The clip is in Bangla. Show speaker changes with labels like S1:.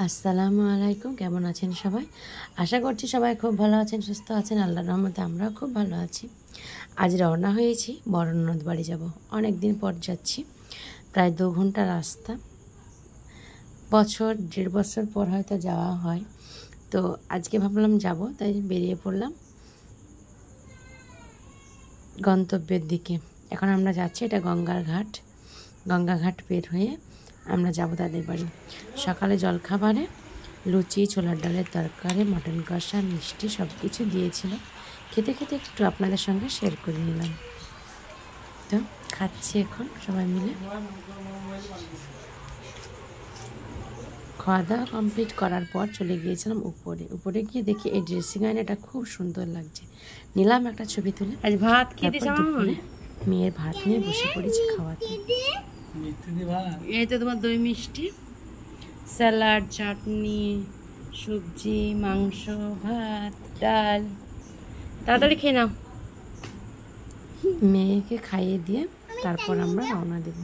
S1: আসসালামু আলাইকুম। কেমন আছেন সবাই? আশা করছি সবাই খুব ভালো আছেন, সুস্থ আছেন। আল্লাহর রহমতে আমরাও খুব ভালো আছি। আজ রওনা হয়েছি বড় ননদ বাড়ি যাব। অনেক দিন পর যাচ্ছি, প্রায় 2 ঘন্টা রাস্তা। দেড় বছর পর হয়তো যাওয়া হয়, তো আজকে ভাবলাম যাব, তাই বেরিয়ে পড়লাম গন্তব্যের দিকে। এখন আমরা যাচ্ছি, এটা গঙ্গা ঘাট পের হয়ে আমরা যাব তাদের বাড়ি। সকালে জলখাবারে লুচি, ছোলার ডালের তরকারি, মটন কষা, মিষ্টি সব কিছু দিয়েছিল। খেতে খেতে একটু আপনাদের সঙ্গে শেয়ার করে নিলাম। তো খাচ্ছি এখন সবাই মিলে। খাওয়া দাওয়া কমপ্লিট করার পর চলে গিয়েছিলাম উপরে গিয়ে দেখি এই ড্রেসিং আয়নাটা খুব সুন্দর লাগছে। নিলাম একটা ছবি তুলে। আজ ভাত খেতে মেয়ের ভাত নিয়ে বসে পড়েছি খাওয়াতে। এই তো তোমার দই মিষ্টি, স্যালাড, চাটনি, সবজি, মাংস, ভাত, ডাল। তাড়াতাড়ি খেয়ে নাও। মেয়েকে খাইয়ে দিয়ে তারপর আমরা রওনা দেব।